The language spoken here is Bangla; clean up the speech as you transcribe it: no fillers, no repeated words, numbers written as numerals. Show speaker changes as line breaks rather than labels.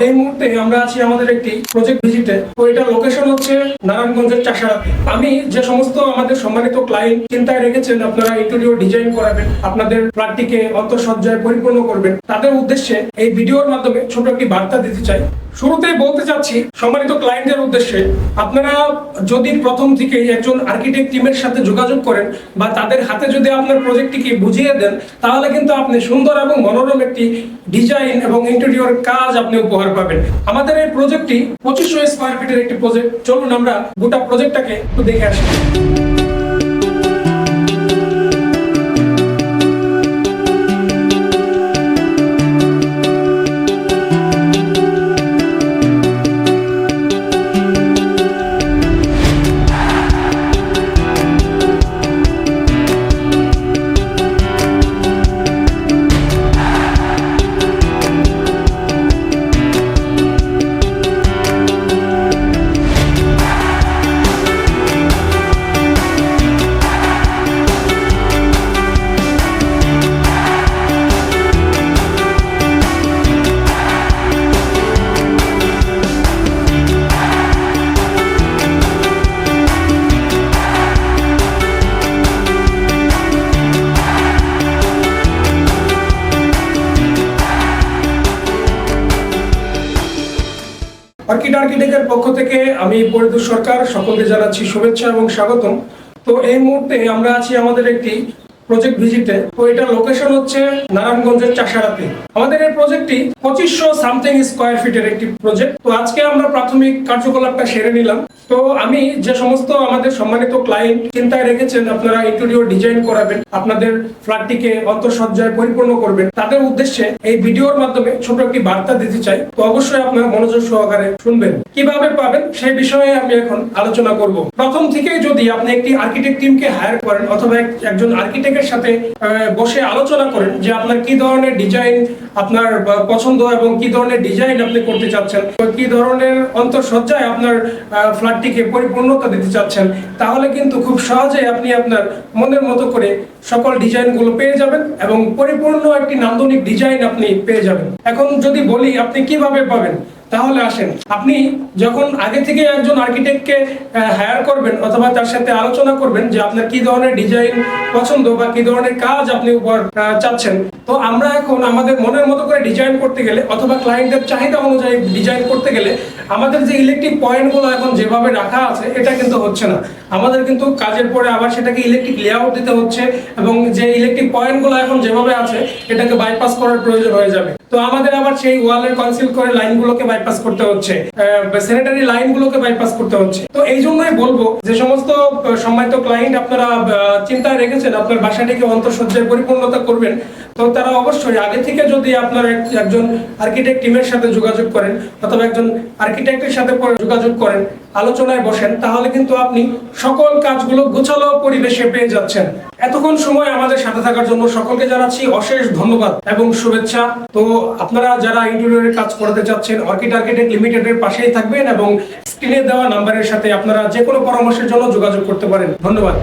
এই মুহূর্তে আমরা আছি আমাদের একটি প্রজেক্ট ভিজিটে। তো এটা লোকেশন হচ্ছে নারায়ণগঞ্জের চাষারাতে। আমি যে সমস্ত আমাদের সম্মানিত ক্লায়েন্ট চিন্তায় রেখেছেন আপনারা ইন্টেরিয়র ডিজাইন করাবেন, আপনাদের ফ্ল্যাটটিকে অন্তঃসজ্জায় পরিপূর্ণ করবেন, তাদের উদ্দেশ্যে এই ভিডিওর মাধ্যমে ছোট একটি বার্তা দিতে চাই। শুরুতেই বলতে চাচ্ছি সম্মানিত ক্লায়েন্টদের উদ্দেশ্যে, আপনারা যদি প্রথম থেকেই একজন আর্কিটেক্ট টিমের সাথে যোগাযোগ করেন বা তাদের হাতে যদি আপনার প্রজেক্টটিকে বুঝিয়ে দেন, তাহলে কিন্তু আপনি সুন্দর এবং মনোরম একটি ডিজাইন এবং ইন্টেরিয়র কাজ আপনি উপহার পাবেন। আমাদের এই প্রজেক্টটি 2500 স্কয়ার ফিটের একটি প্রজেক্ট। চলুন আমরা গোটা প্রজেক্টটাকে একটু দেখে আসি। অর্কিড আর্কিটেক্টের পক্ষ থেকে আমি পরিতোষ সরকার সকলকে জানাচ্ছি শুভেচ্ছা এবং স্বাগতম। তো এই মুহূর্তে আমরা আছি আমাদের একটি প্রজেক্ট ভিজিটে। তো এটা লোকেশন হচ্ছে নারায়ণগঞ্জের চাষারাতে। আমাদের এই প্রজেক্টটি 2500 সামথিং স্কয়ার ফিটের একটি প্রজেক্ট। তো আজকে আমরা প্রাথমিক কার্যকলাপটা সেরে নিলাম। তো আমি যে সমস্ত আমাদের সম্মানিত ক্লায়েন্ট চিন্তায় রেখেছেন আপনারা ইন্টেরিয়র ডিজাইন করাবেন, আপনাদের ফ্ল্যাটটিকে অন্তঃসজ্জায় পরিপূর্ণ করবেন, তাদের উদ্দেশ্যে এই ভিডিওর মাধ্যমে ছোট একটি বার্তা দিতে চাই। তো অবশ্যই আপনারা মনোযোগ সহকারে শুনবেন। কিভাবে পাবেন সেই বিষয়ে আমি এখন আলোচনা করব। প্রথম থেকেই যদি আপনি একটি আর্কিটেক্ট টিমকে হায়ার করেন অথবা একজন আর্কিটেক্টের সাথে বসে আলোচনা করেন যে আপনার কি ধরনের ডিজাইন আপনার পছন্দ এবং কি ধরনের ডিজাইন আপনি করতে চাচ্ছেন, কি ধরনের অন্তঃসজ্জায় আপনার ফ্ল্যাটটিকে পরিপূর্ণতা দিতে চাচ্ছেন, তাহলে কিন্তু খুব সহজে আপনি আপনার মনের মতো করে সকল ডিজাইনগুলো পেয়ে যাবেন এবং পরিপূর্ণ একটি নান্দনিক ডিজাইন আপনি পেয়ে যাবেন। এখন যদি বলি আপনি কিভাবে পাবেন, তাহলে আসেন, আপনি যখন আগে থেকে একজন আর্কিটেক্টকে হায়ার করবেন অথবা তার সাথে আলোচনা করবেন যে আপনার কি ধরনের ডিজাইন পছন্দ বা কি ধরনের কাজ আপনি উপহার চাচ্ছেন। তো আমরা এখন আমাদের মনের মতো করে ডিজাইন করতে গেলে অথবা ক্লায়েন্টের চাহিদা অনুযায়ী ডিজাইন করতে গেলে আমাদের যে ইলেকট্রিক পয়েন্টগুলো এখন যেভাবে রাখা আছে এটা কিন্তু হচ্ছে না। আমাদের কিন্তু কাজের পরে আবার সেটাকে ইলেকট্রিক লেআউট দিতে হচ্ছে এবং যে ইলেকট্রিক পয়েন্টগুলো এখন যেভাবে আছে এটাকে বাইপাস করার প্রয়োজন হয়ে যাবে। তো আমাদের আবার সেই ওয়ালের কনসিল করে লাইনগুলোকে বাইপাস করতে হচ্ছে, স্যানিটারি লাইনগুলোকে বাইপাস করতে হচ্ছে। তো এই জন্যই বলবো যে সমস্ত সম্মানিত ক্লায়েন্ট আপনারা চিন্তায় রেখেছেন আপনার বাসাটিকে অন্তঃসজ্জায় পরিপূর্ণতা করবেন, তো তারা অবশ্যই আগে থেকে যদি আপনার একজন আর্কিটেক্ট টিমের সাথে যোগাযোগ করেন অথবা একজন আর্কিটেক্টের সাথে যোগাযোগ করেন, আলোচনায় বসেন, তাহলে কিন্তু আপনি সকল কাজগুলো গোছালো পরিবেশে পেয়ে যাচ্ছেন। এতক্ষণ সময় আমাদের সাথে থাকার জন্য সকলকে জানাচ্ছি অশেষ ধন্যবাদ এবং শুভেচ্ছা। তো আপনারা যারা ইন্টেরিয়রের কাজ করতে চাচ্ছেন অর্কিড আর্কিটেক্ট লিমিটেডের পাশেই থাকবেন এবং স্ক্রিনে দেওয়া নাম্বারের সাথে আপনারা যে কোনো পরামর্শের জন্য যোগাযোগ করতে পারেন। ধন্যবাদ।